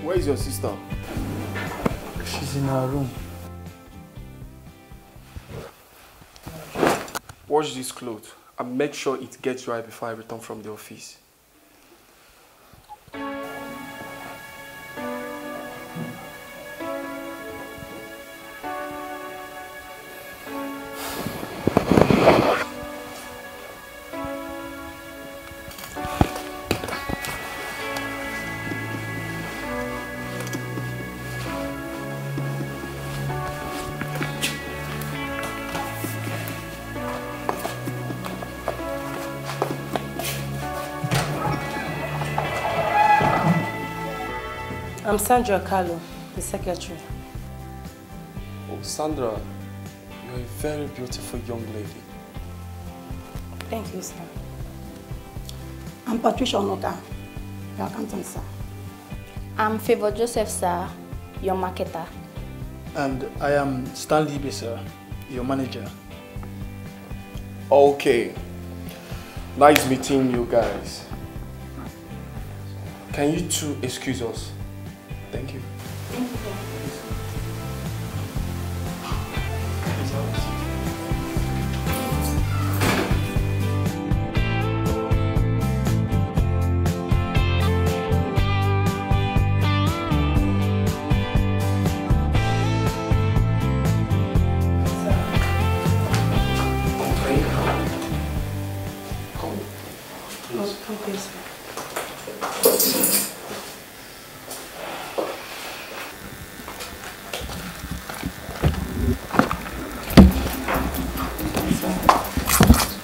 Where is your sister? She's in her room. Wash this clothes and make sure it gets dry before I return from the office. I'm Sandra Carlo, the secretary. Oh, Sandra, you're a very beautiful young lady. Thank you, sir. I'm Patricia Onoka, your accountant, sir. I'm Favor Joseph, sir, your marketer. And I am Stanley B, sir, your manager. Okay. Nice meeting you guys. Can you two excuse us? Thank you. Thank you.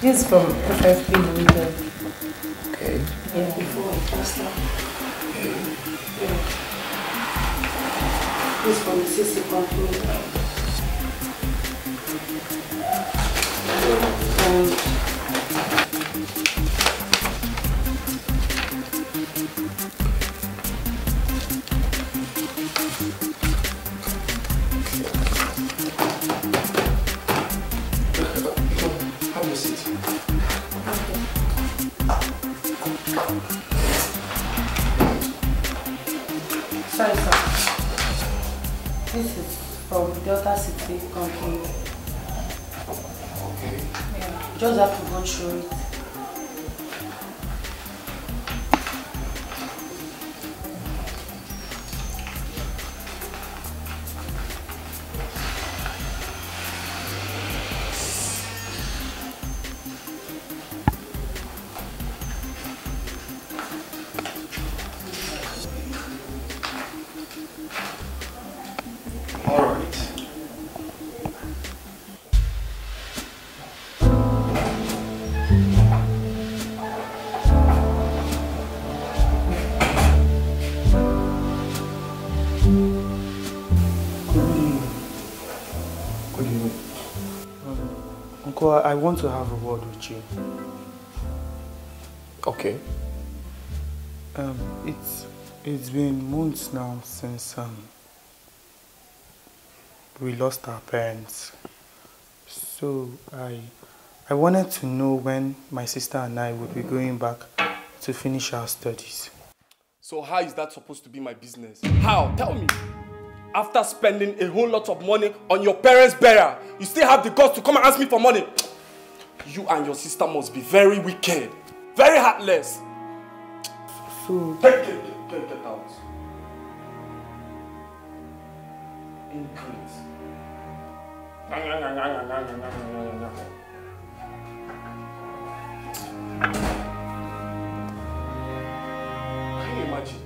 This is from FFP Nollywood. Okay. Yeah. Before I passed out. Okay. Yeah. This is from the CC company. Have a seat. Sorry, sir. This is from Delta City company. Okay. Yeah. Just have to go through it. Uncle, I want to have a word with you. Okay. It's been months now since we lost our parents. So I wanted to know when my sister and I would be going back to finish our studies. So how is that supposed to be my business? How? Tell me. After spending a whole lot of money on your parents' burial, you still have the guts to come and ask me for money? You and your sister must be very wicked, very heartless. So... Get out. Increase. Can you imagine?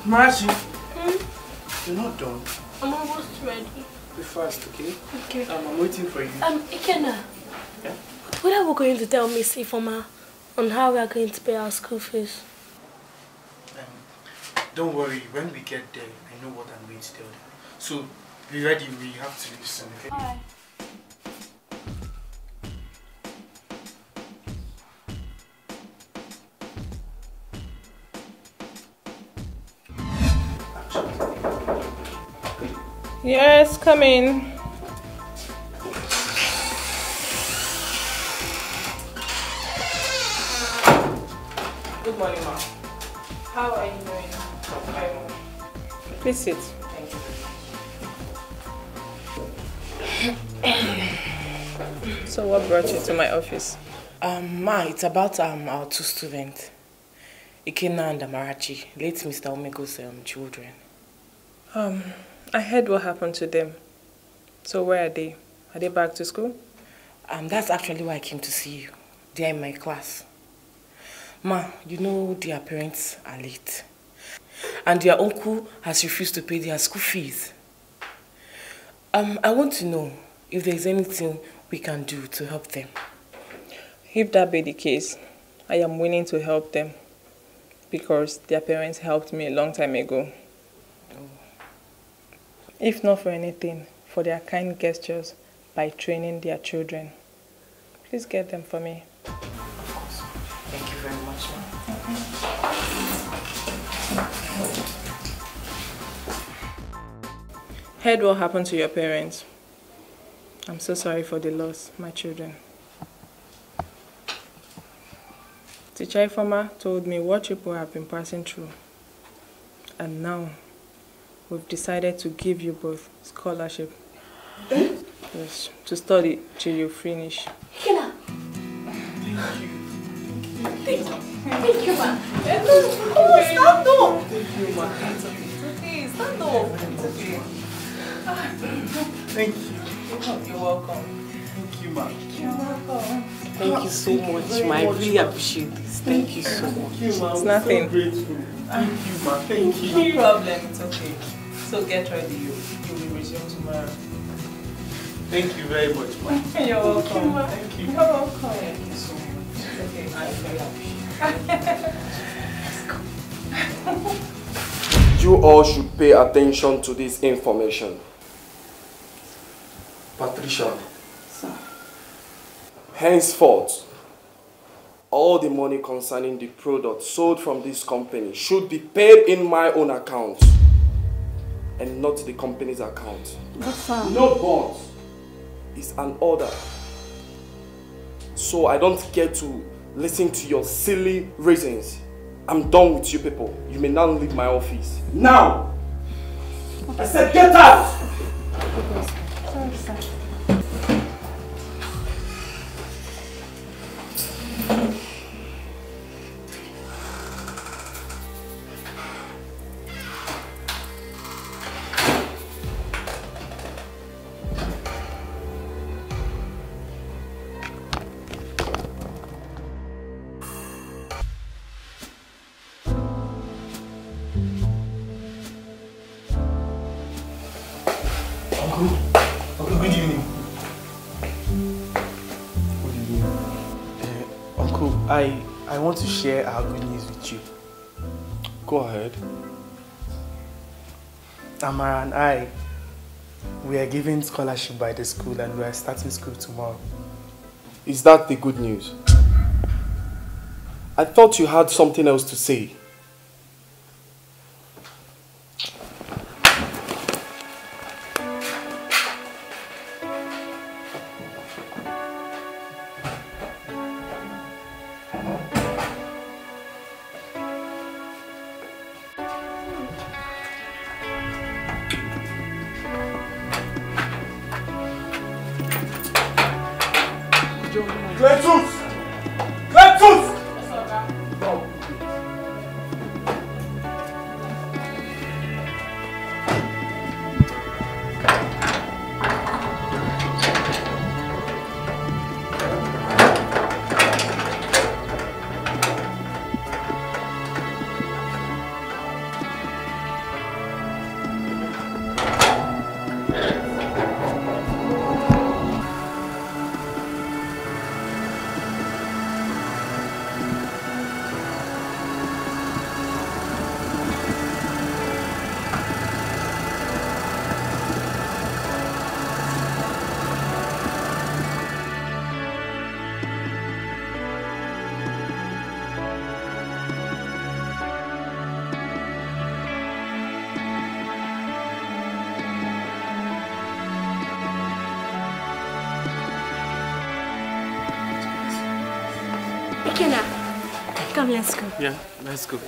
Marachi, you're not done. I'm almost ready. Be fast, okay? Okay. I'm waiting for you. Ikenna. Yeah? What are we going to tell Miss Ifoma on how we are going to pay our school fees? Don't worry, when we get there, I know what I'm going to tell them. So, be ready, we have to listen, okay? Alright. Yes, come in. Good morning, ma'am. How are you doing? Please sit. Thank you. So what brought you to my office? Ma, it's about our two students, Ikenna and Amarachi, late Mr. Omego's children. I heard what happened to them. So where are they? Are they back to school? That's actually why I came to see you. They are in my class. Ma, you know their parents are late. And their uncle has refused to pay their school fees. I want to know if there's anything we can do to help them. If that be the case, I am willing to help them. Because their parents helped me a long time ago. If not for anything, for their kind gestures by training their children. Please get them for me. Of course. Thank you very much, ma'am. Heard what happened to your parents. I'm so sorry for the loss, my children. Teacher Ifoma told me what people have been passing through. And now, we've decided to give you both scholarship. Yes, to study till you finish. Ikenna. Thank you, ma. Oh, stand up. Thank you, ma. It's okay, stand up. It's okay. Thank you. You're welcome. Thank you, ma. You're welcome. Thank you so much, ma. I really appreciate this. Thank you so much. Thank you, ma. It's nothing. I'm so grateful. Thank you, ma. Thank you. No problem, it's okay. So get ready, you will resume tomorrow. Thank you very much, ma. You're welcome. Thank you. You're welcome. Thank you so much. It's okay, I very appreciate. You all should pay attention to this information. Patricia. Sir. Henceforth, all the money concerning the product sold from this company should be paid in my own account and not the company's account. But sir. No but. It's an order. So I don't get to listen to your silly reasons. I'm done with you people. You may now leave my office. Now! I said get out! Sorry, sir. Uncle, good evening. Good evening. Uncle, I want to share our good news with you. Go ahead. Amara and I, we are given scholarship by the school and we are starting school tomorrow. Is that the good news? I thought you had something else to say. Ikena, come, let's go. Yeah, let's go.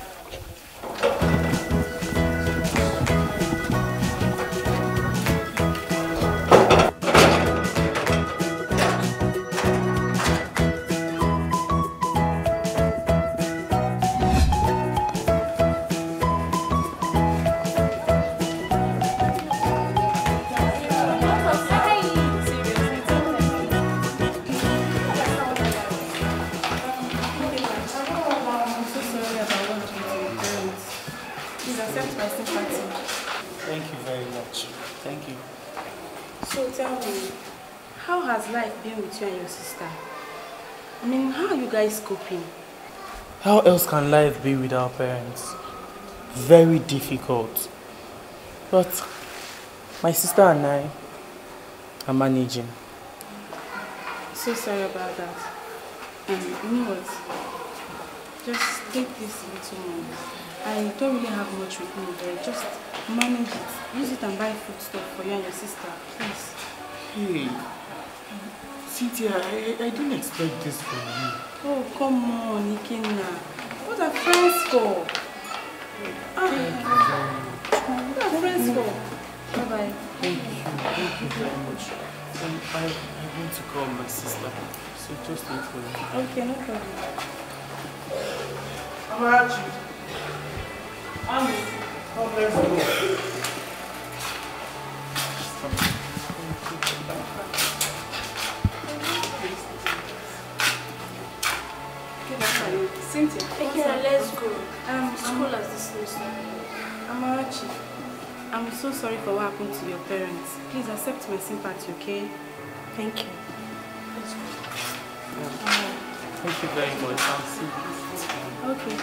Thank you very much. Thank you. So tell me, how has life been with you and your sister? I mean, how are you guys coping? How else can life be with our parents? Very difficult. But my sister and I are managing. So sorry about that. You know what? Just take this little money. I don't really have much with me there. Just manage it. Use it and buy food stuff for you and your sister, please. Hey, Cynthia, I didn't expect this from you. Oh, come on, Ikena. What are friends for? Thank you very much. What are friends for? Bye-bye. Thank you very much. I want to call my sister, so just wait for you. Okay, no problem. Amarachi. Ami, come, let's go. Cynthia. Ikena, let's go. School has dismissed. Amarachi, I'm so sorry for what happened to your parents. Please accept my sympathy, okay? Thank you. Let's go. Thank you very much. I'll see you. Okay.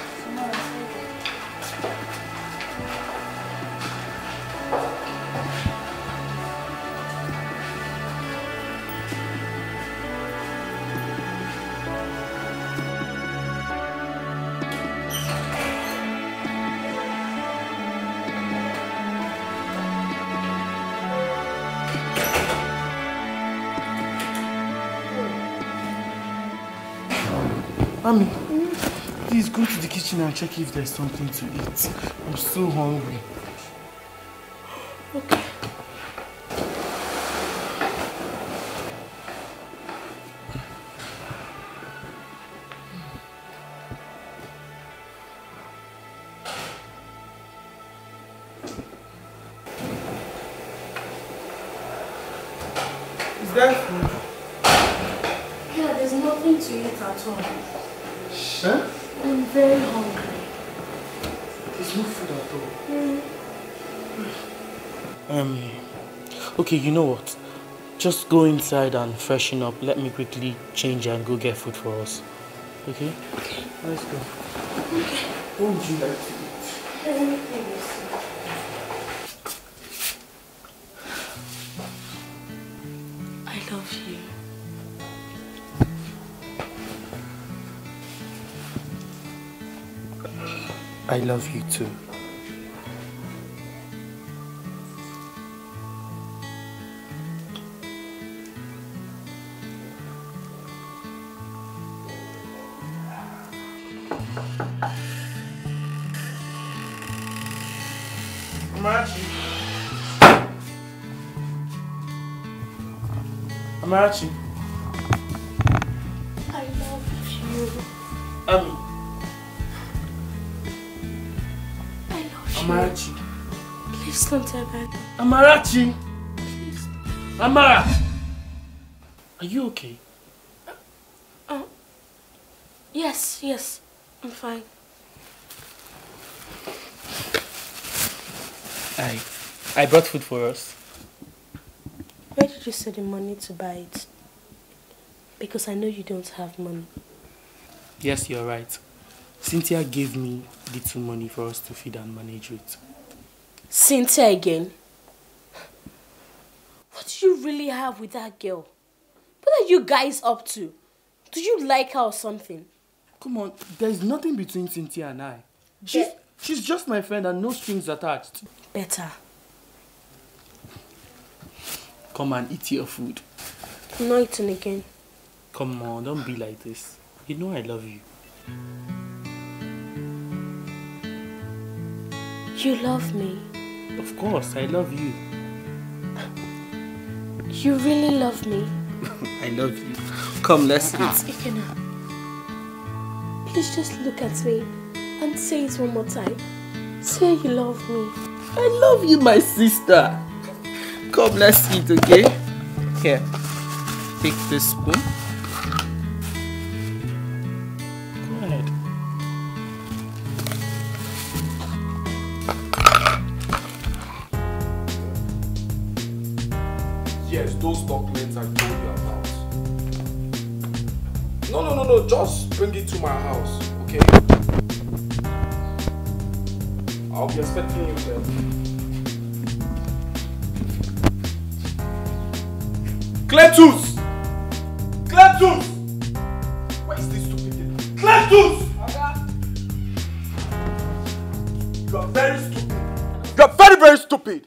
Mommy, please go to the kitchen and check if there's something to eat. I'm so hungry. Okay. Is there food? Yeah, there's nothing to eat at all. Huh? I'm very hungry. There's no food at all. Okay, you know what? Just go inside and freshen up. Let me quickly change and go get food for us. Okay? Okay. Let's go. Okay. What would you like to eat? Anything you see. I love you. I love you too. Amarachi. Amarachi. I love you. Ami. I love you. Amarachi. Please don't tell me. Amarachi. Please. Amara. Are you okay? Yes. I'm fine. I brought food for us. Where did you send the money to buy it? Because I know you don't have money. Yes, you're right. Cynthia gave me little money for us to feed and manage with. Cynthia again? What do you really have with that girl? What are you guys up to? Do you like her or something? Come on, there's nothing between Cynthia and I. She's just my friend and no strings attached. Better. Come and eat your food. I'm not eating again. Come on, don't be like this. You know I love you. You love me? Of course, I love you. You really love me? I love you. Come, let's eat. Ikena, please just look at me and say it one more time. Say you love me. I love you, my sister. Come, let's eat, okay? Here, take this spoon. Go ahead. Yes, those documents I told you about. No, just bring it to my house, okay? I'll be expecting you there. Cletus! Cletus! Where is this stupid thing? Cletus! You are very stupid. You are very, very stupid.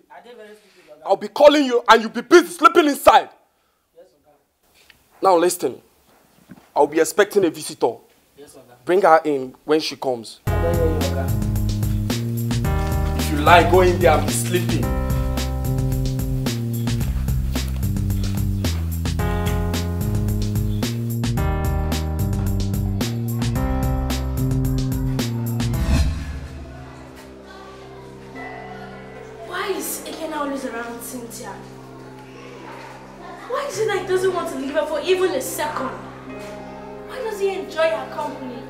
I'll be calling you and you'll be busy sleeping inside. Now listen. I'll be expecting a visitor. Bring her in when she comes. If you like, go in there and be sleeping. Why is Ikena always around Cynthia? Why is it that he doesn't want to leave her for even a second? Why does he enjoy her company?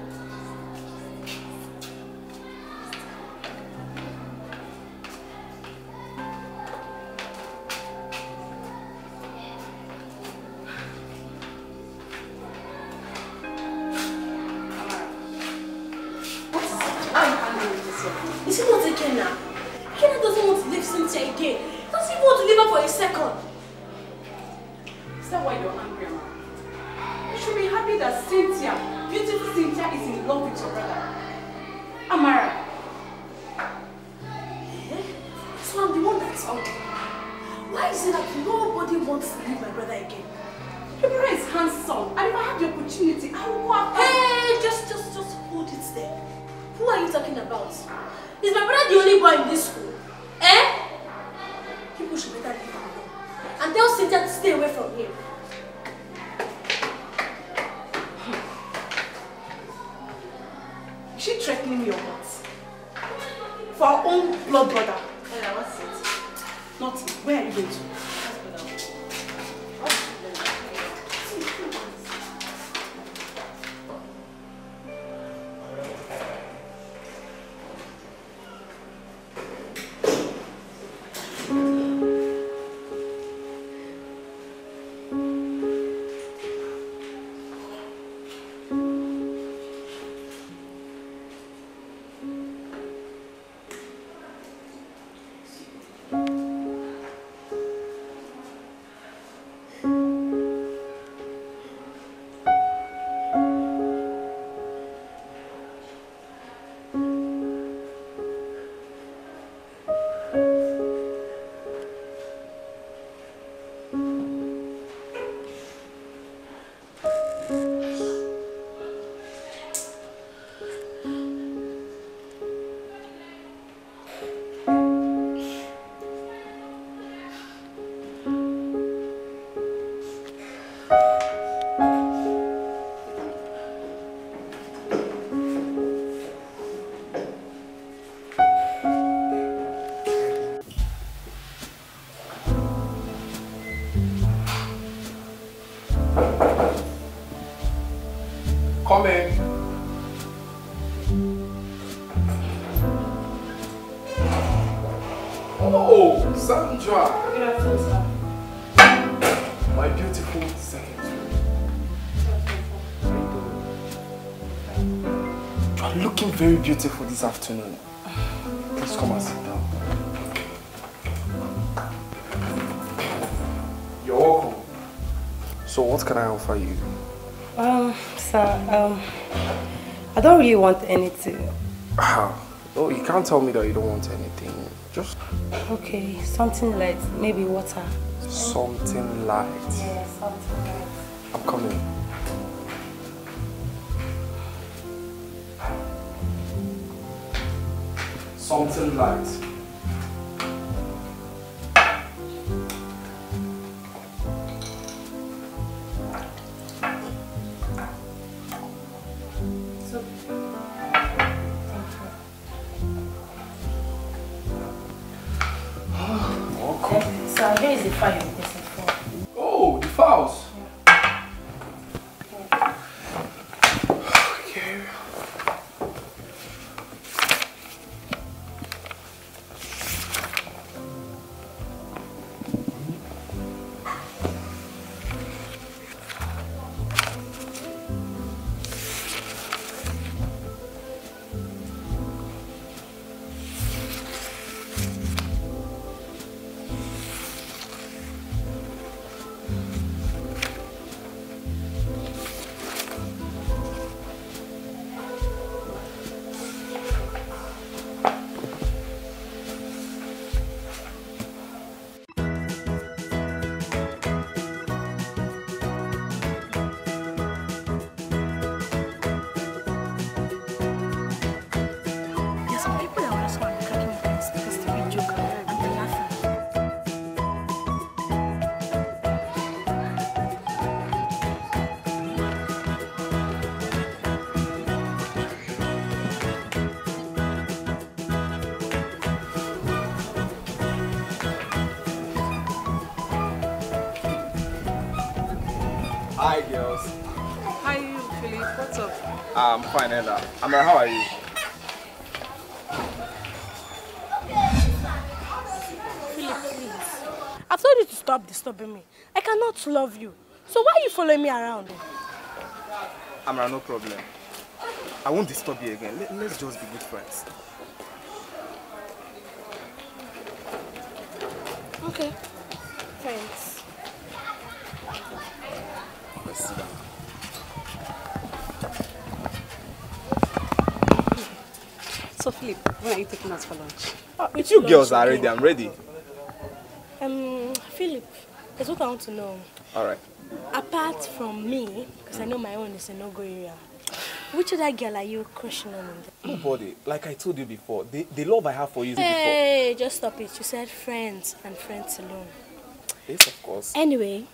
Is it not Ikena? Ikena doesn't want to leave Cynthia again. He doesn't even want to leave her for a second. Is that why you're angry, Mama? You should be happy that Cynthia, beautiful Cynthia, is in love with your brother. Amara. So I'm the one that's ugly. Why is it that nobody wants to leave my brother again? Your brother is handsome, and if I have the opportunity, I will go after him. Hey, just hold it there. Who are you talking about? Is my brother the only boy in this school? Eh? People should better leave him alone. And tell Cynthia to stay away from him. Is she threatening me or what? For our own blood brother. Yeah, what's it? Nothing. Where are you going to? Come in. Oh, Sandra. Good afternoon, sir. My beautiful secretary. You are looking very beautiful this afternoon. Please come and sit down. You're welcome. So what can I offer you? Sir, I don't really want anything. No, you can't tell me that you don't want anything. Just... Okay, something light, maybe water. Something light? Yeah, something light. I'm coming. Something light. So here is the file you're requesting for. Oh, the files. Hi girls. How are you, Philip? What's up? I'm fine, Ella. Amara, how are you? Philip, please. I've told you to stop disturbing me. I cannot love you. So why are you following me around? Amara, no problem. I won't disturb you again. Let's just be good friends. Okay. Thanks. Let's sit down. So Philip, when are you taking us for lunch? If you girls are ready, I'm ready. Philip, there's what I want to know. Alright. Apart from me, because I know my own is a no-go area, which other girl are you crushing on? Nobody. Like I told you before, the love I have for you is Hey, just stop it. You said friends and friends alone. before. Yes, of course. Anyway,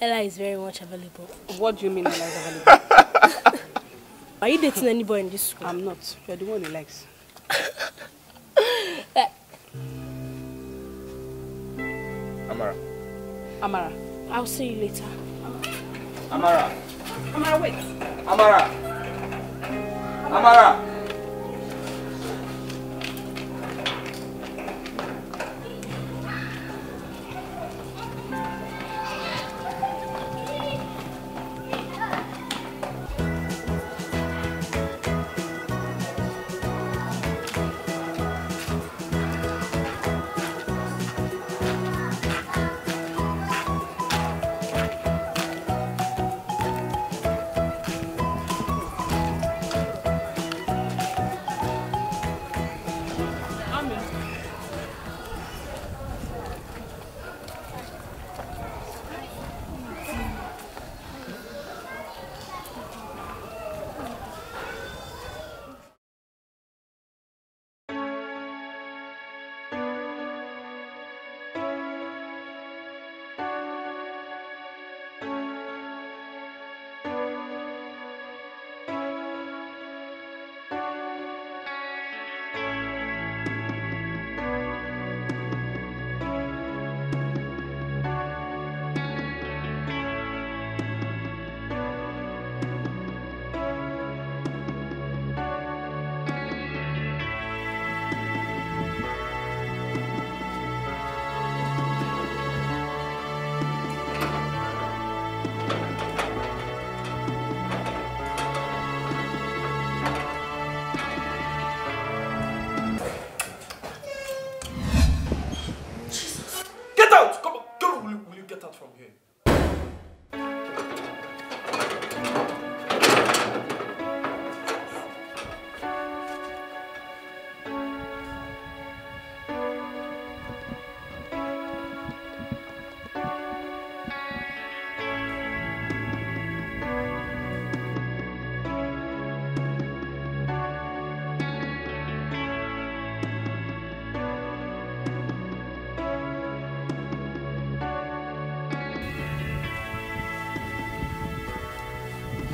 Ella is very much available. What do you mean Ella is available? Are you dating anybody in this school? I'm not. You're the one he likes. Amara. Amara. I'll see you later. Amara. Amara, wait. Amara. Amara.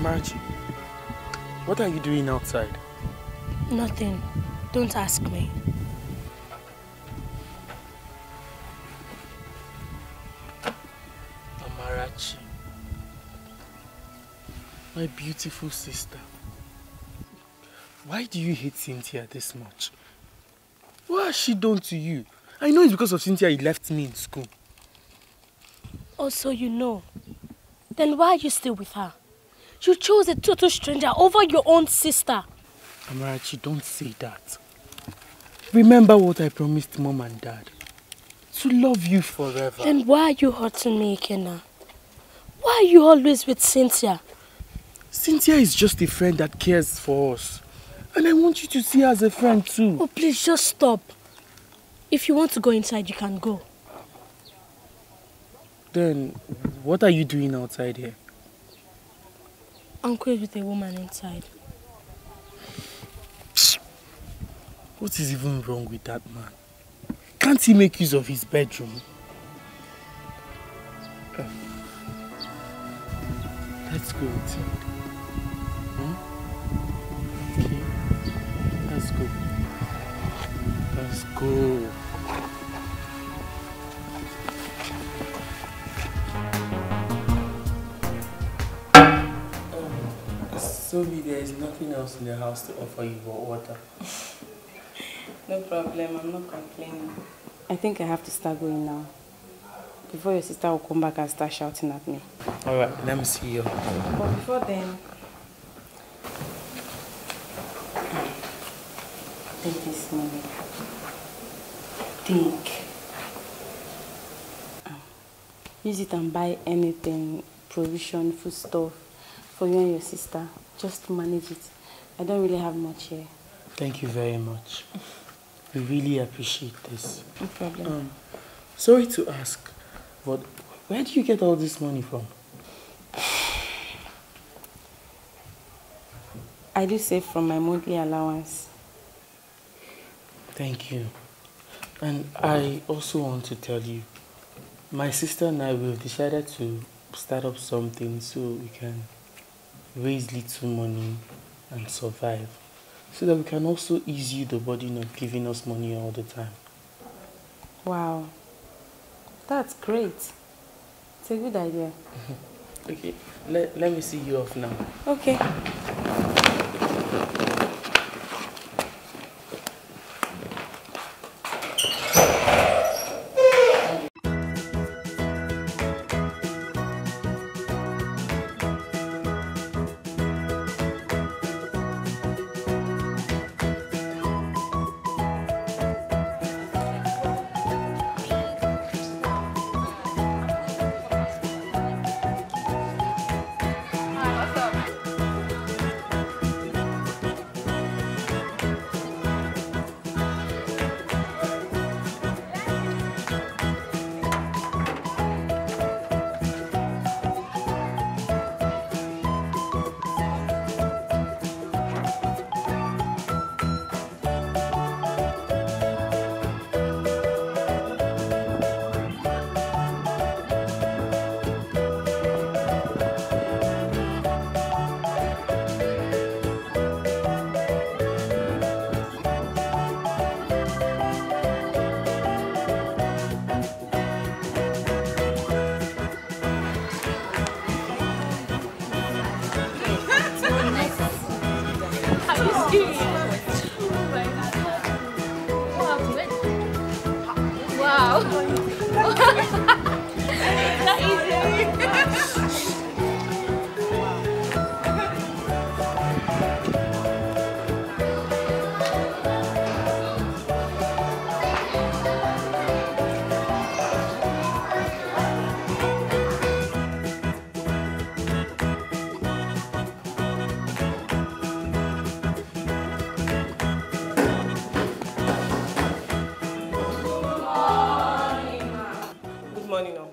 Amarachi, what are you doing outside? Nothing. Don't ask me. Amarachi, my beautiful sister. Why do you hate Cynthia this much? What has she done to you? I know it's because of Cynthia you left me in school. Also, you know. Then why are you still with her? You chose a total stranger over your own sister. Amarachi, don't say that. Remember what I promised Mom and Dad. To love you forever. Then why are you hurting me, Ikenna? Why are you always with Cynthia? Cynthia is just a friend that cares for us. And I want you to see her as a friend too. Oh, please, just stop. If you want to go inside, you can go. Then, what are you doing outside here? Uncle is with a woman inside. What is even wrong with that man? Can't he make use of his bedroom? Let's go inside. Okay. Let's go. Let's go. Sophie, there is nothing else in the house to offer you but water. No problem, I'm not complaining. I think I have to start going now. Before your sister will come back and start shouting at me. Alright, let me see you. But before then, take this money. Think. Use it and buy anything, provision, food stuff for you and your sister. Just to manage it. I don't really have much here. Thank you very much. We really appreciate this. No problem. Sorry to ask, but where do you get all this money from? I do save from my monthly allowance. Thank you. And I also want to tell you, my sister and I have decided to start up something so we can raise little money and survive. So that we can also ease you the burden of giving us money all the time. Wow. That's great. It's a good idea. Okay, let me see you off now. Okay.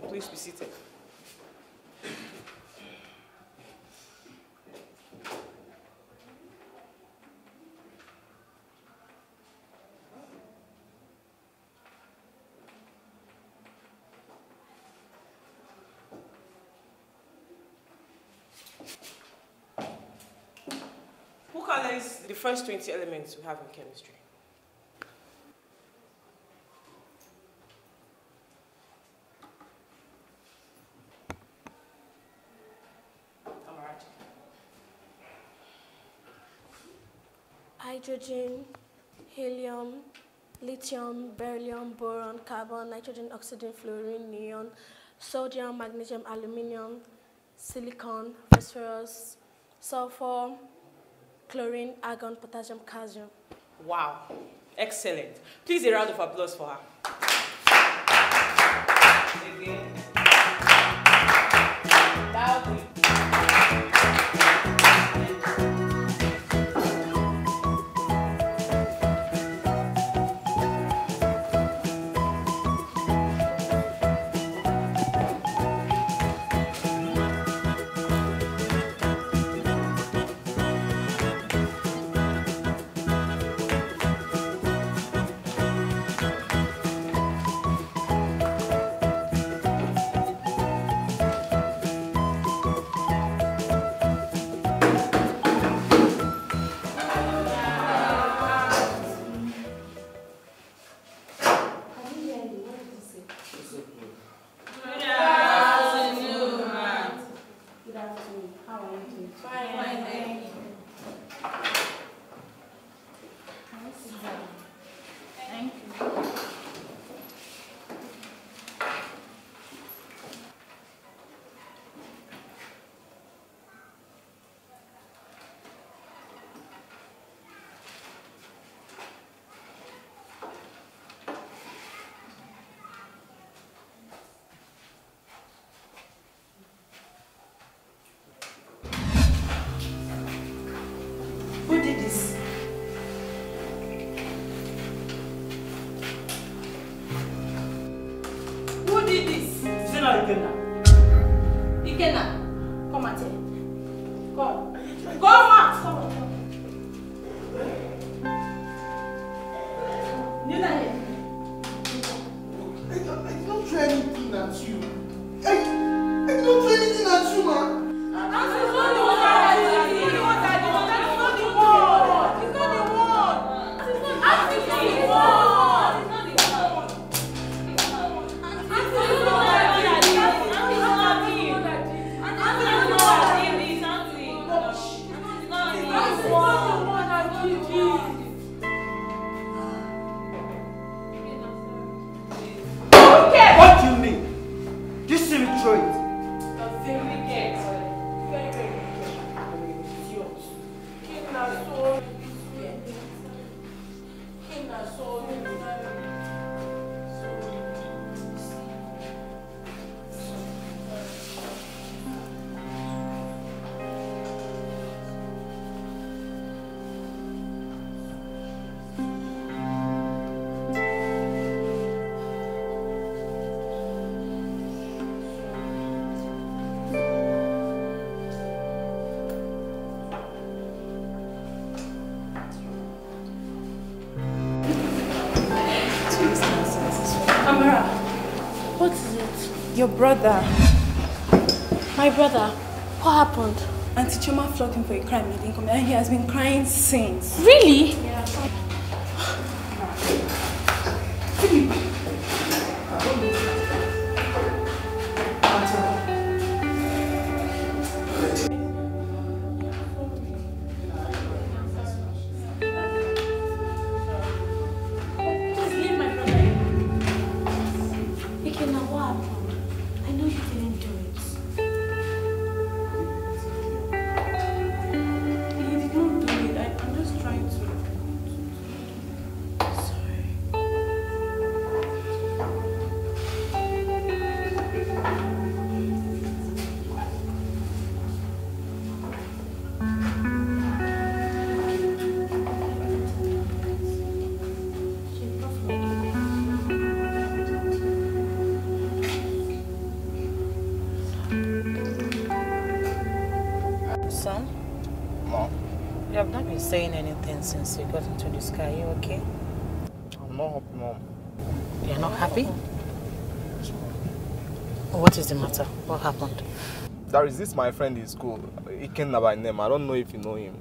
Please be seated. analyze the first 20 elements we have in chemistry. Hydrogen, helium, lithium, beryllium, boron, carbon, nitrogen, oxygen, fluorine, neon, sodium, magnesium, aluminium, silicon, phosphorus, sulfur, chlorine, argon, potassium, calcium. Wow, excellent. Please a round of applause for her. Again. Loudly. Who did this? Who did this? Is it not Ikenna? Ikenna, come out here. Come. Come out! Come on. You're not here. I don't try anything at you. I don't try anything at you, man. What do you mean? You see me throw it. What is it? Your brother. My brother. What happened? Auntie Choma flogged him for a crime he didn't commit, and he has been crying since. Really? Yeah. Son? Mom? You have not been saying anything since you got into this car. Are you okay? I'm not happy, Mom. You're not happy? What is the matter? What happened? There is this my friend in school, Ikenna by name. I don't know if you know him.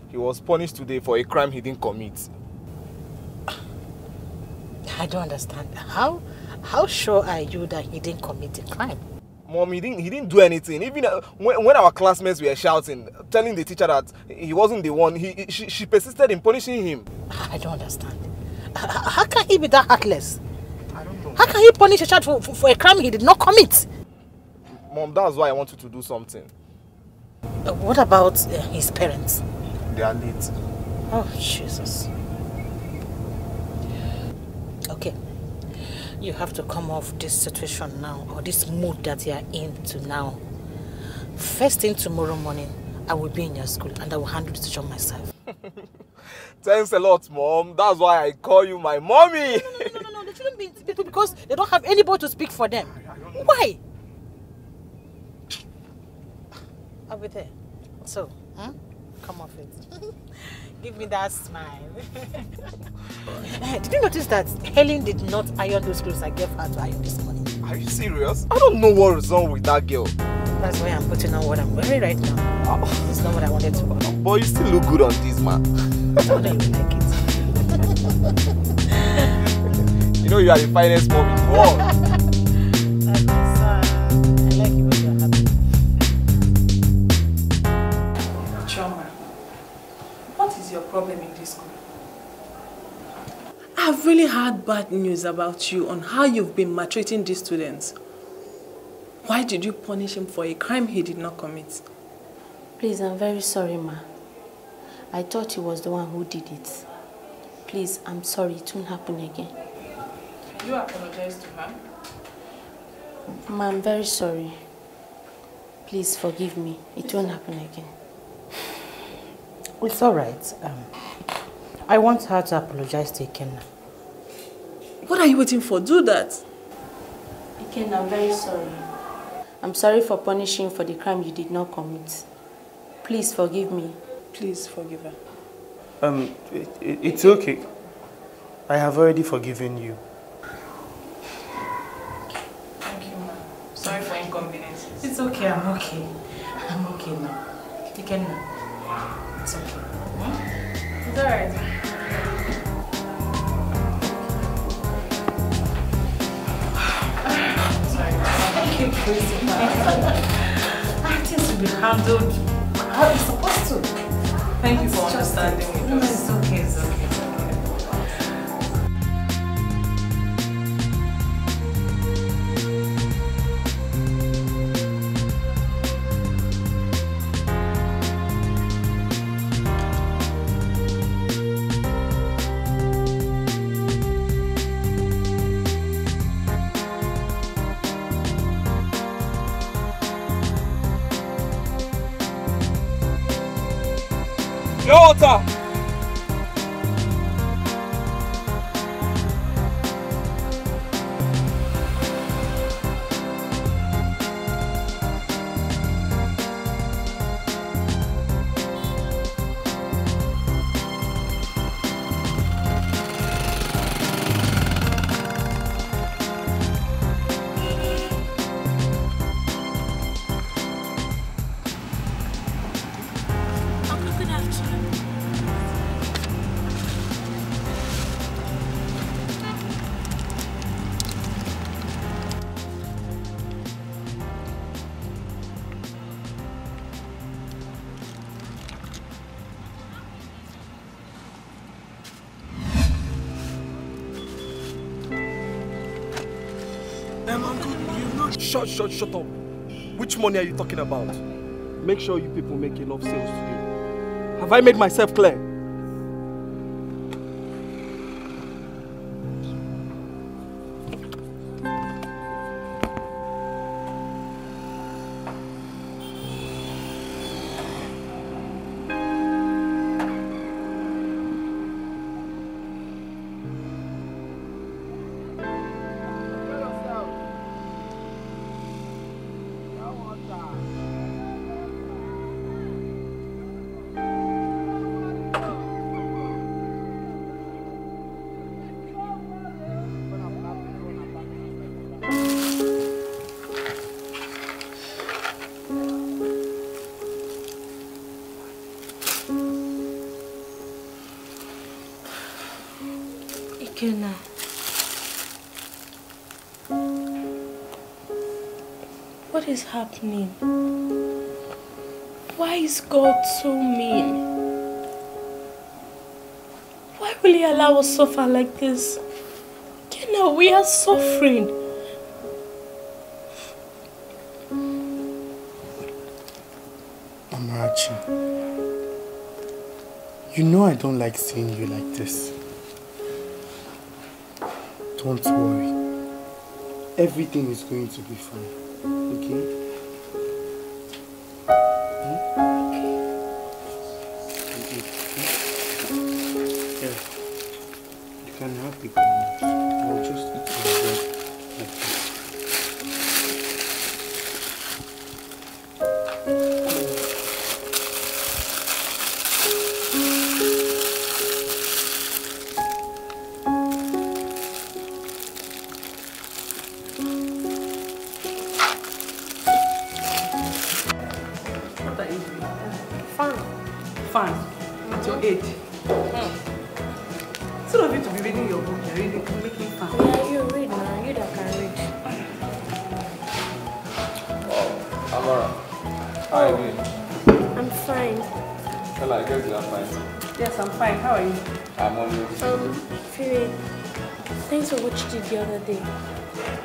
he was punished today for a crime he didn't commit. I don't understand. How sure are you that he didn't commit a crime? Mom, he didn't do anything. Even when our classmates were shouting, telling the teacher that he wasn't the one, she persisted in punishing him. I don't understand. How can he be that heartless? I don't know. How can he punish a child for a crime he did not commit? Mom, that's why I want you to do something. What about his parents? They are late. Oh, Jesus. Okay. You have to come off this situation now, or this mood that you are into now. First thing tomorrow morning, I will be in your school and I will handle the situation myself. Thanks a lot, Mom. That's why I call you my mommy. No. They shouldn't be because they don't have anybody to speak for them. Why? I'll be there. So, come off it. Give me that smile. Did you notice that Helen did not iron those clothes I gave her to iron this morning? Are you serious? I don't know what is wrong with that girl. That's why I'm putting on what I'm wearing right now. It's not what I wanted to wear. But you still look good on this, man. I don't know you like it. You know you are the finest mom in the world. I like you when you're happy. Choma, what is your problem in this school? I've really heard bad news about you on how you've been maltreating these students. Why did you punish him for a crime he did not commit? Please, I'm very sorry, ma. I thought he was the one who did it. Please, I'm sorry, it won't happen again. Can you apologize to her? Ma, I'm very sorry. Please forgive me. It won't happen again. It's alright. I want her to apologize to Ikenna. What are you waiting for? Do that. Ikenna, I'm very sorry. I'm sorry for punishing you for the crime you did not commit. Please forgive me. Please forgive her. It's okay. I have already forgiven you. Thank you, ma'am. Sorry for inconveniences. It's okay, I'm okay. I'm okay now. Ikenna, it's okay. It's alright. Things will be handled how it's supposed to. Thank you for understanding with us. It's okay, it's okay. Your water! Shut up. Which money are you talking about? Make sure you people make enough sales today. Have I made myself clear? Ikenna. What is happening? Why is God so mean? Why will He allow us to suffer like this? Ikenna, we are suffering. Amarachi, you know I don't like seeing you like this. Don't worry. Everything is going to be fine. Okay? Here. You can have the garment. I'll just eat some bread like this. Thanks for what you did the other day.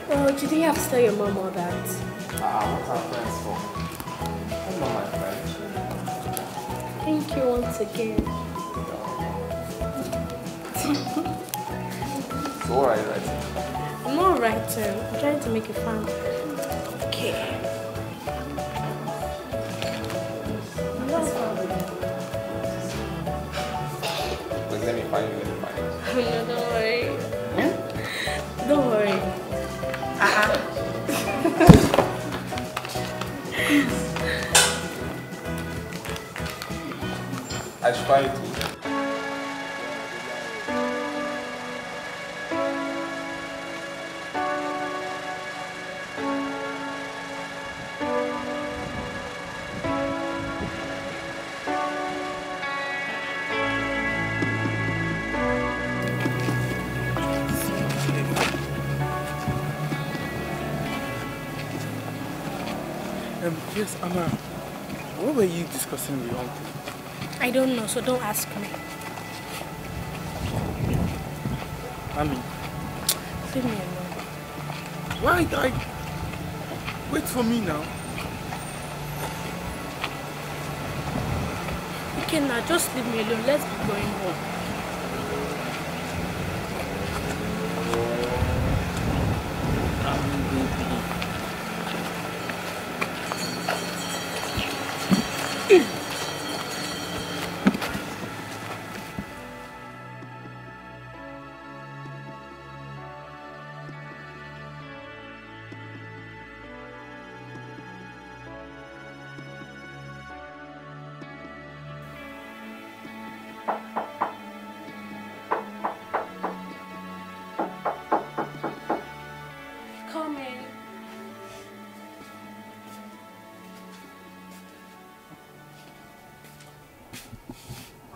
Well, you didn't have to tell your mom all that. What are friends for? I'm not my friend. Thank you once again. So what are you writing? I'm not writing. I'm trying to make it fun. Okay. Let me find you. No, don't worry. Don't worry. I should find it. Yes, Amara. What were you discussing with Uncle? I don't know, so don't ask me. Mommy. Leave me alone. Why? Wait for me now. Ikenna, just leave me alone. Let's be going home.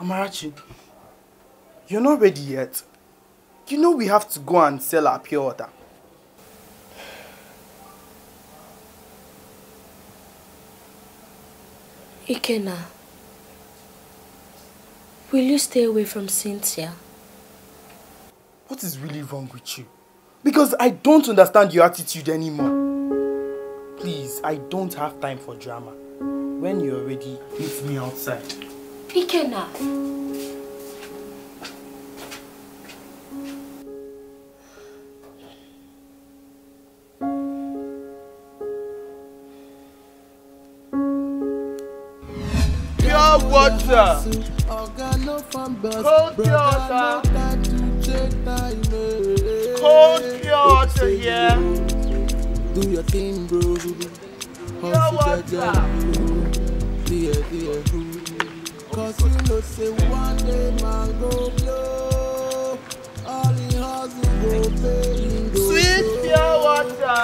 Amarachi, you're not ready yet. You know we have to go and sell our pure water. Ikenna, will you stay away from Cynthia? What is really wrong with you? Because I don't understand your attitude anymore. Please, I don't have time for drama. When you're ready, meet me outside. Ikenna. Pure water. Cold pure water. Cold pure water here. Do your thing, bro. Pure water. Cause you know say one day man go blow. All in hustle go pay. Sweet pure water.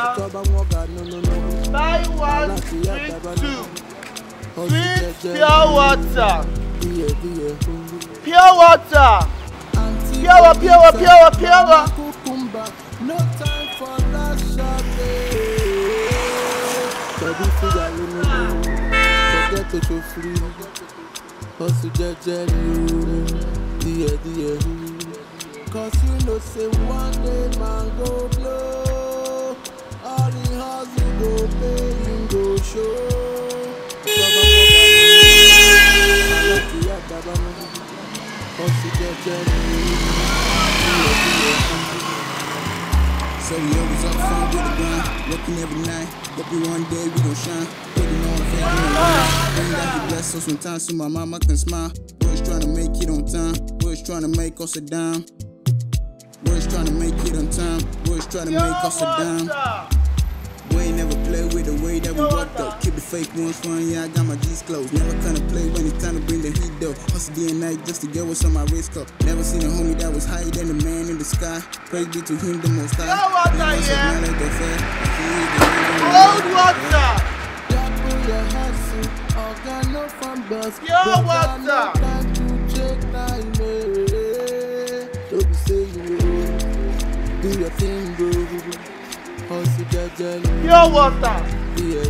Buy one, drink two. Sweet pure water. Pure water. Pure. No time for that shot. Baby, figure forget to show free. Hustle jejely, dear. Cause you know say one day man go blow. All the hustle go pay, you go show. So we always up front with the grind, working every night. Hope one day we gon' shine. Putting all the family in line. Bring that be blessed so sometimes so my mama can smile. Boys trying to make it on time. Boys trying to make us a dime. Boys trying to make it on time. Boys trying to make us a dime. We ain't never play with the way that we walked up. Keep the fake ones fun, yeah, I got my G's closed. Never kinda play when it's time to bring the heat though. Hustle day and night just to get what's on my wrist cup. Never seen a homie that was higher than the man in the sky. Praise be to him the most high. Cold water! Double your hustle, organo from bus. Pure water! Time to check time, don't be saying, do your thing, bro. Pure water. Yeah.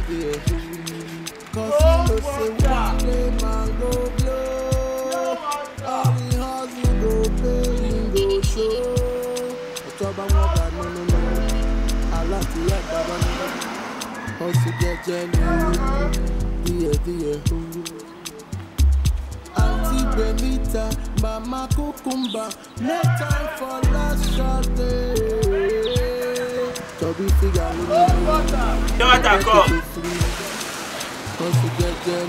Cause you know say one day man go blow. All the hustle go pay, you go show. Otoba moga no. I like to let baba no. Hustle jejely. Yeah. Auntie Benita, Mama Cucumba, no time for last shot. Chubby figure, Water come. Cause you get yeah.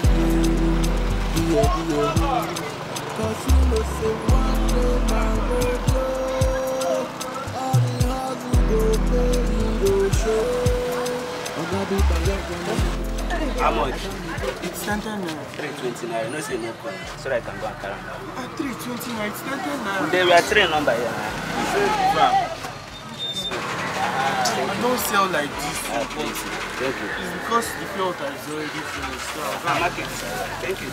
Cause you know say one day man go blow. All the hustle go pay, you go show. How much? It's 329. 329. No say no call. So I can go and carry them. At 329, it's 329. There were 3 numbers here. I don't sell like this. Thank you. It's because the filter is already finished. So I'm happy. Thank you.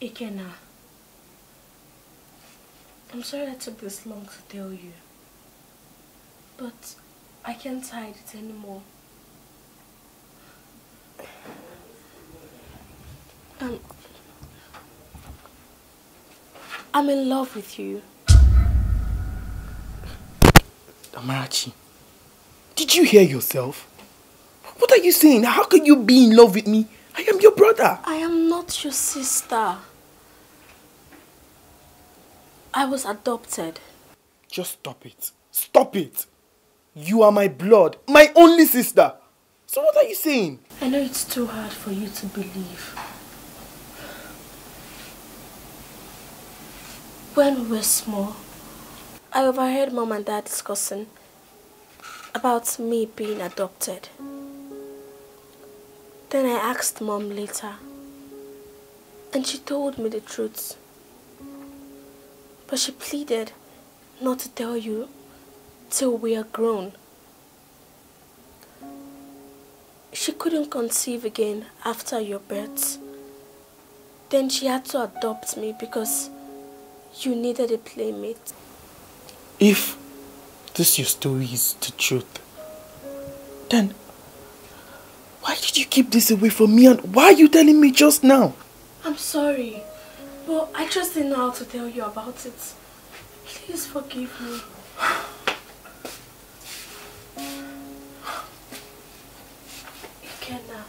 Ikena, I'm sorry I took this long to tell you, but I can't hide it anymore. I'm in love with you. Amarachi, did you hear yourself? What are you saying? How can you be in love with me? I am your brother. I am not your sister. I was adopted. Just stop it. Stop it. You are my blood, my only sister. So what are you saying? I know it's too hard for you to believe. When we were small, I overheard Mom and Dad discussing about me being adopted. Then I asked Mom later, and she told me the truth. But she pleaded not to tell you till we are grown. She couldn't conceive again after your birth. Then she had to adopt me because You needed a playmate. If this your story is the truth, then why did you keep this away from me, and why are you telling me just now? I'm sorry, but I just didn't know how to tell you about it. Please forgive me. Ikenna.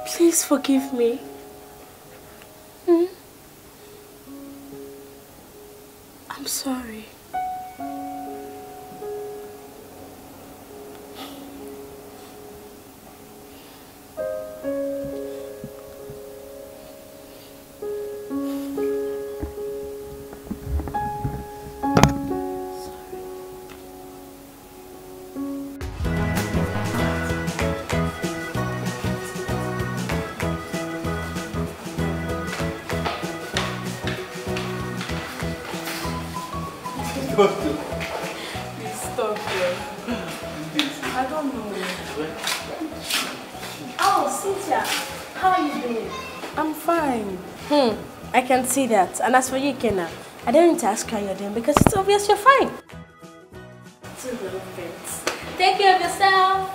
Please forgive me. I'm sorry. Please stop here. I don't know. Oh, Cynthia, how are you doing? I'm fine. I can see that. And as for you, Ikenna, I don't need to ask how you're doing because it's obvious you're fine. Two little friends. Take care of yourself.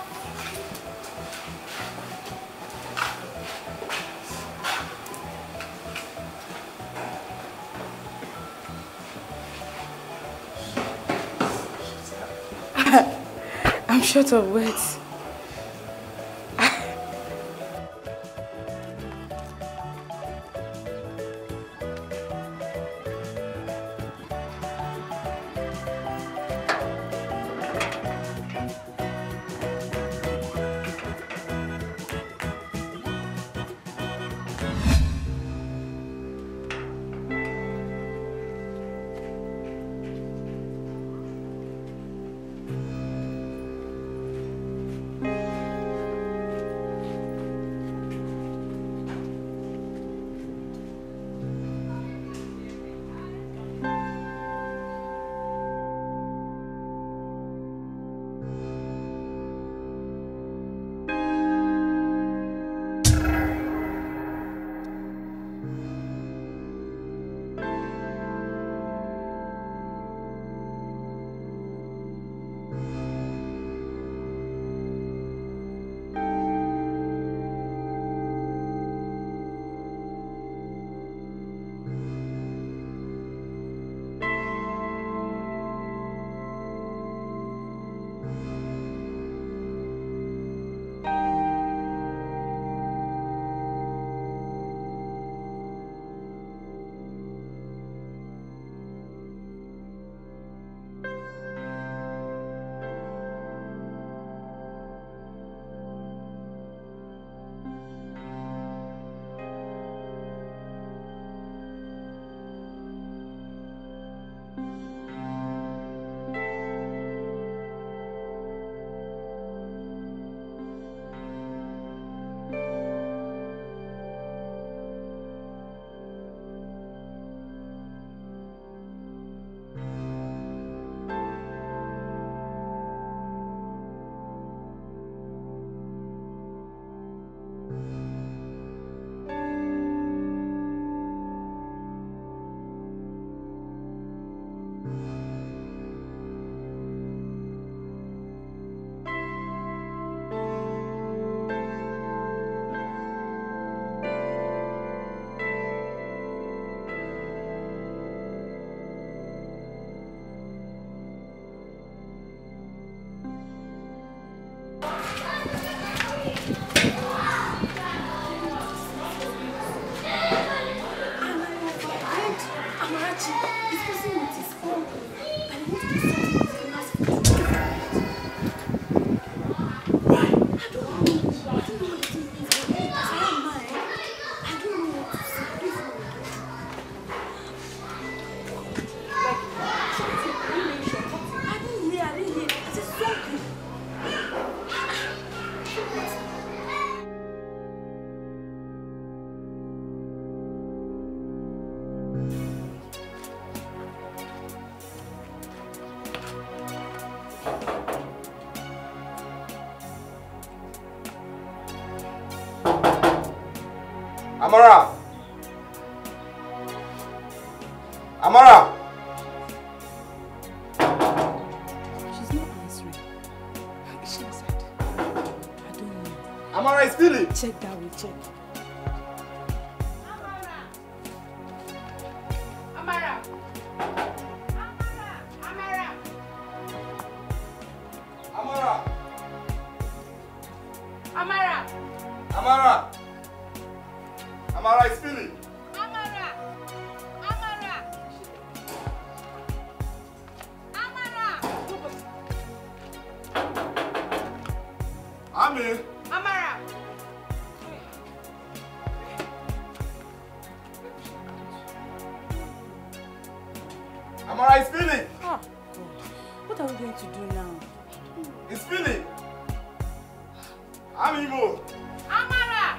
I'm short of words. Amara! Amara! She's not answering. Is she inside? I don't know. Amara is feeling. Check that way, check. Amara! Amara! Amara! Amara! Amara is feeling. Amara! Amara! Amara! Ami! Amara! Amara is feeling. Ah, God. What are we going to do now? It's feeling. Ami Mo. Amara!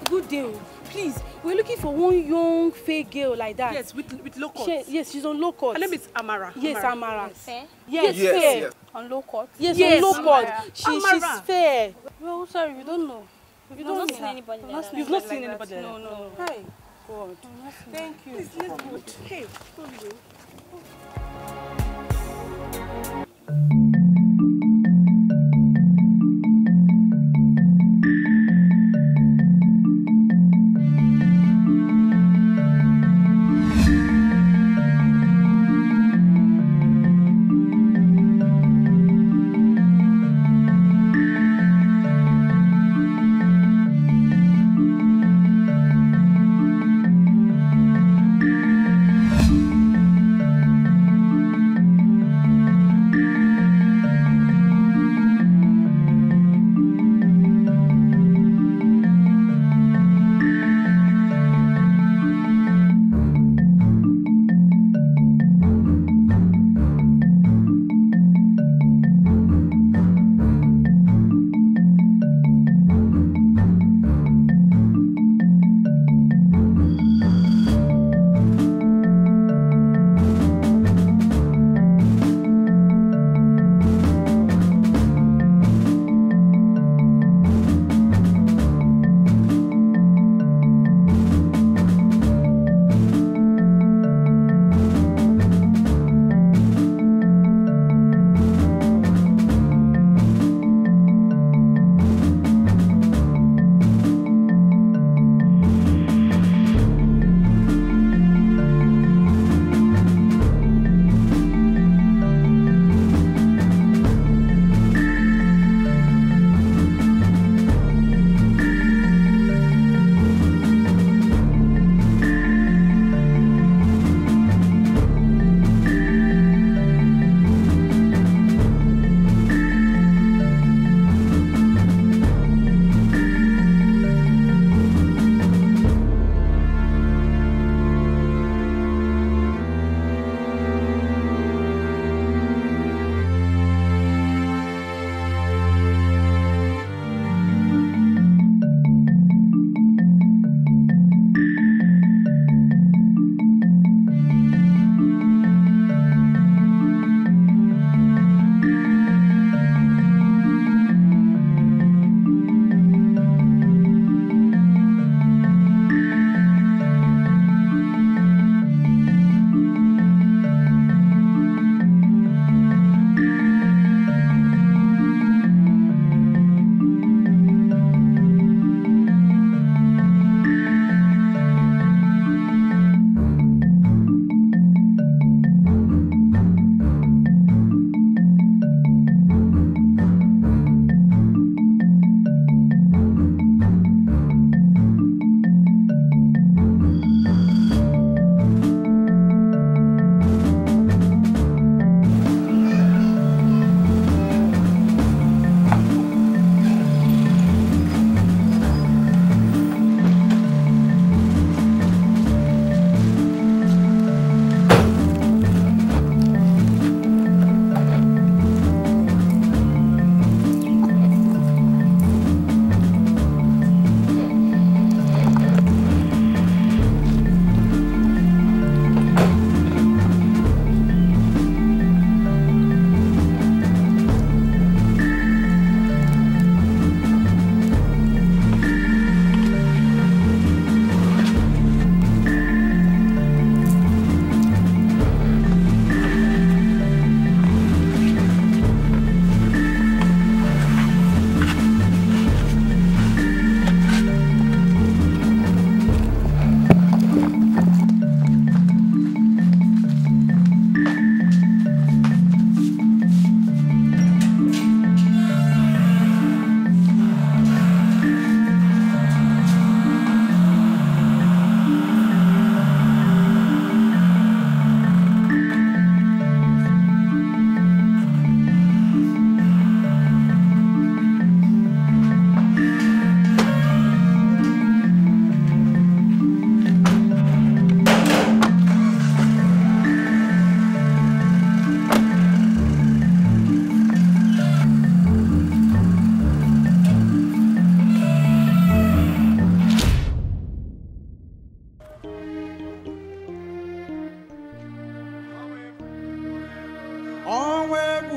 Good day. Please, we're looking for one young, fair girl like that. Yes, with low cuts. Yes, she's on low cuts. Her name is Amara. Yes, Amara. Fair? Yes, Yes, fair. yes. On low court? Yes, Yes, on low Amara. cuts. She's Amara. fair. Well, sorry, we don't know. You We've don't not know seen her. anybody You've like not that. You've not seen anybody No, like that? no. Hi. God. Thank you. Please, let's go. Hey, sorry.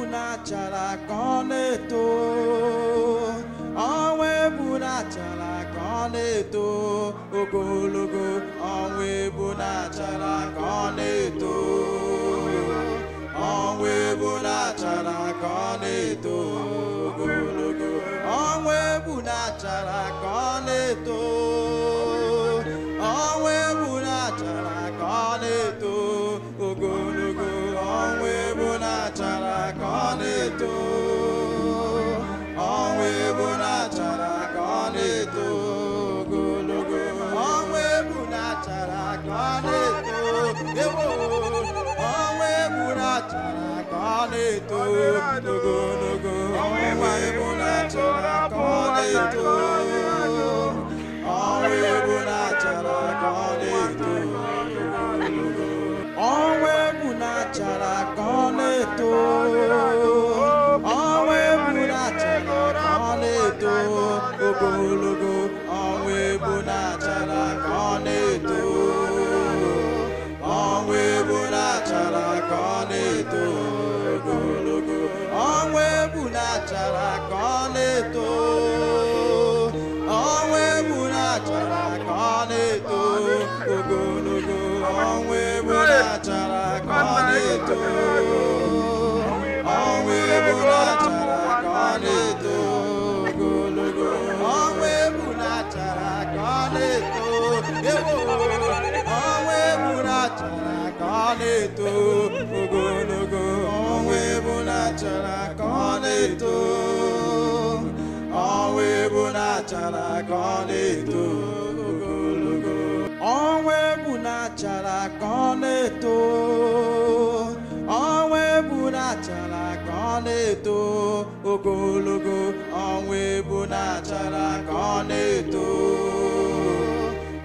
bunachara koneto. Onwe bunachara koneto. Ogologo. Onwe bunachara koneto. Onwe bunachara koneto. Ogologo. Onwe bunachara koneto. Onwe bunachara koneto. Ogologo. Onwe bunachara koneto. Onwe bunachara koneto. Ogologo. Onwe bunachara koneto. Onwe bunachara koneto. Ogologo. Onwe bunachara koneto. Onwe bunachara koneto. Onwe bunachara koneto. Onwe bunachara koneto. Ogologo. Onwe bunachara koneto. Onwe bunachara koneto. Ogologo. Onwe bunachara koneto. Onwe bunachara koneto. Ogologo. Onwe bunachara koneto. Onwe bunachara koneto. Ogologo. Onwe bunachara koneto. Onwe bunachara koneto. Ogologo. Onwe bunachara koneto. Onwe bunachara koneto. Ogologo. Onwe bunachara koneto. Onwe bunachara koneto. Ogologo. Onwe bunachara koneto.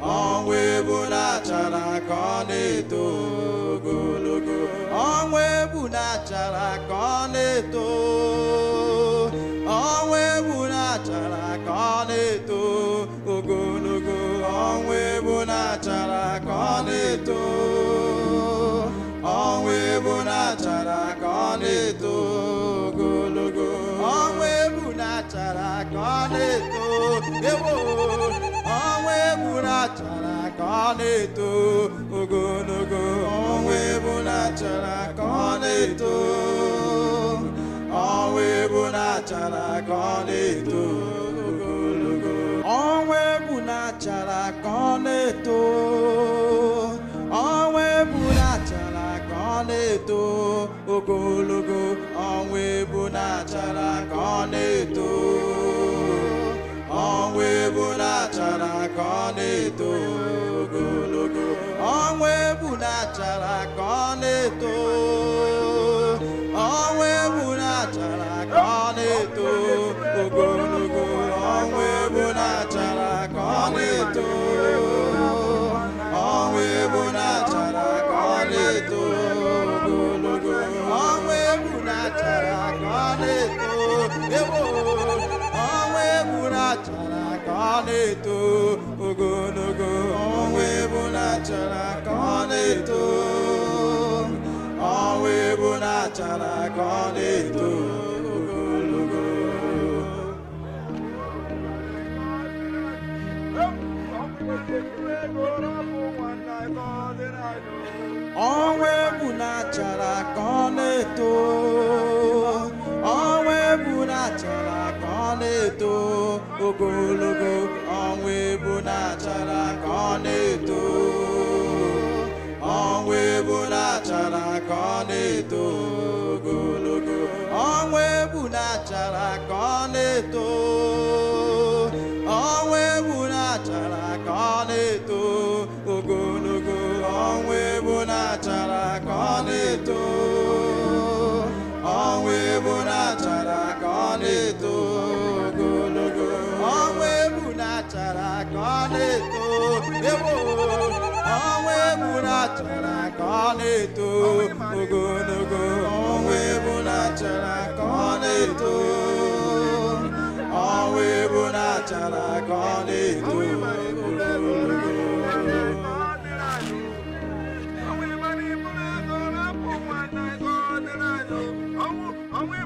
Onwe bunachara koneto. Ogologo. Onwe bunachara koneto. Onwe bunachara koneto. Ogologo. Onwe bunachara koneto. Onwe bunachara koneto. Ogologo. Onwe bunachara koneto. Onwe bunachara koneto. Ogologo. Onwe bunachara koneto. Onwe bunachara koneto. Ogologo. Onwe bunachara koneto. Onwe bunachara koneto. Ogologo. Onwe bunachara koneto. Onwe bunachara koneto. Ogologo. Onwe bunachara koneto. Onwe bunachara koneto. Ogologo. Onwe bunachara koneto. Onwe bunachara koneto. Ogologo. Onwe bunachara koneto. Onwe bunachara koneto. Ogologo. Onwe bunachara koneto. Onwe bunachara koneto. Ogologo. Onwe bunachara koneto. Onwe bunachara koneto. Ogologo. Onwe bunachara koneto. Onwe bunachara koneto. Ogologo. Onwe bunachara koneto. Onwe bunachara koneto. Ogologo. Onwe bunachara koneto. Onwe bunachara koneto. Ogologo. Onwe bunachara koneto. Onwe bunachara koneto. Ogologo. Onwe bunachara koneto. Onwe bunachara koneto. Onwe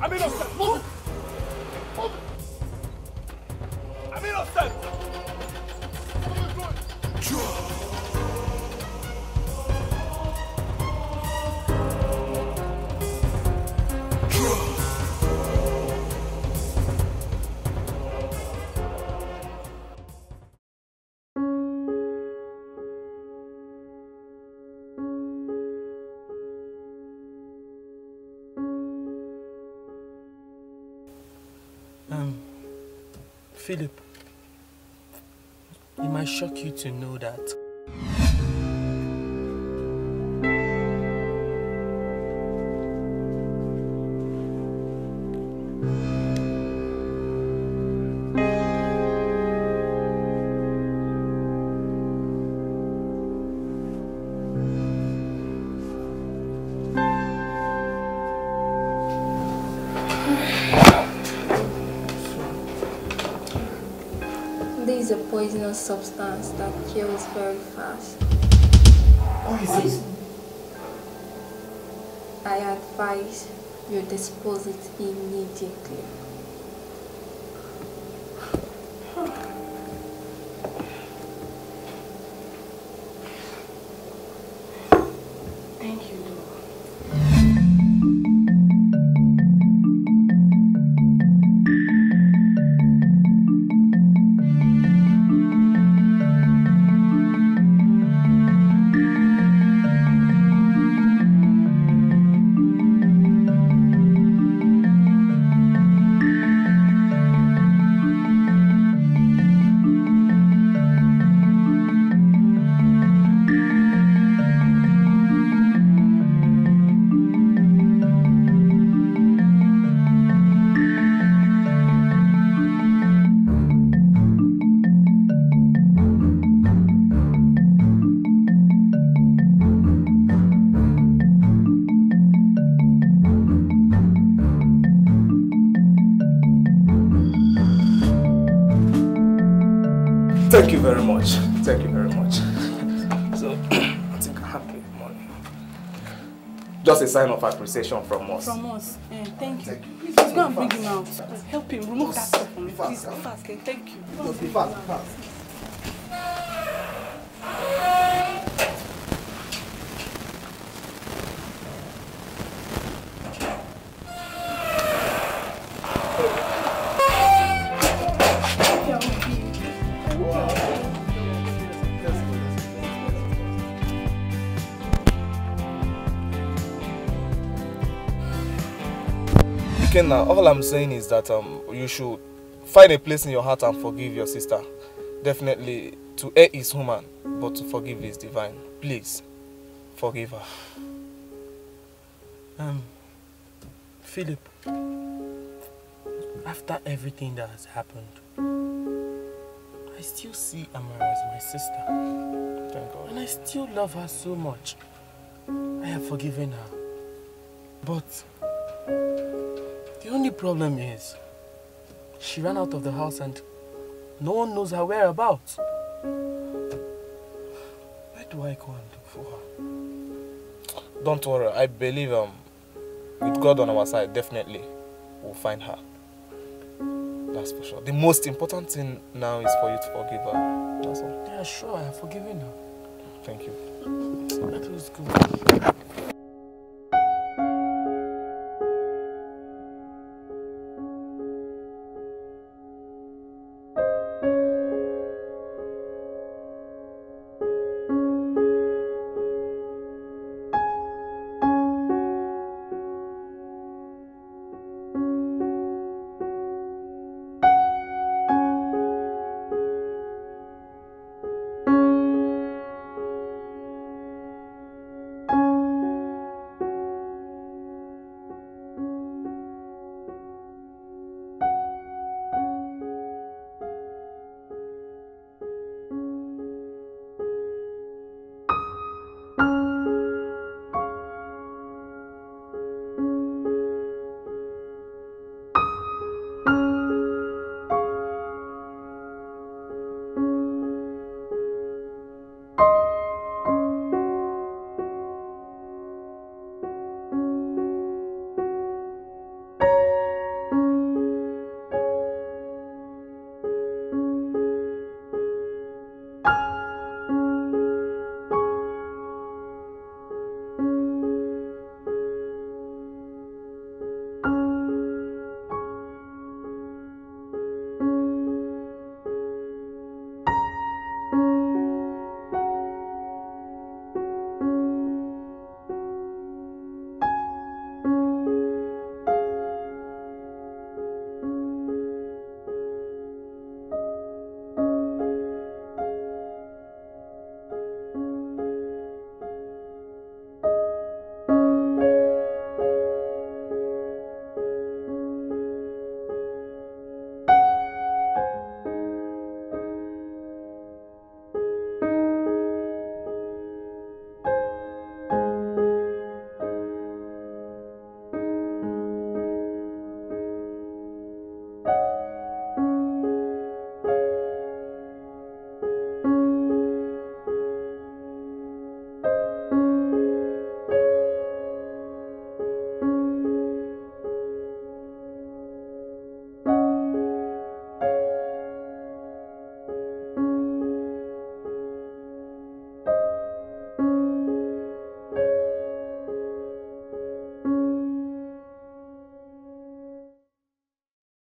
I'm innocent. Move it. Move it. I'm innocent. Philip, it might shock you to know that This is a poisonous substance that kills very fast. What is it? I advise you dispose it immediately. Thank you, Lord. Thank you very much. Thank you very much. So, I think I have the money. Just a sign of appreciation from us. From us. Thank you. Please go and bring him out. Help him. Remove that stuff from him. Please, be fast. Okay? Thank you. Just be fast, fast. Now, all I'm saying is that you should find a place in your heart and forgive your sister. Definitely, to err is human, but to forgive is divine. Please, forgive her. Philip, after everything that has happened, I still see Amara as my sister. Thank God. And I still love her so much. I have forgiven her. But the only problem is, she ran out of the house and no one knows her whereabouts. Where do I go and look for her? Don't worry, I believe with God on our side, definitely we'll find her. That's for sure. The most important thing now is for you to forgive her. That's all. Yeah, sure, I have forgiven her. Thank you. That was good.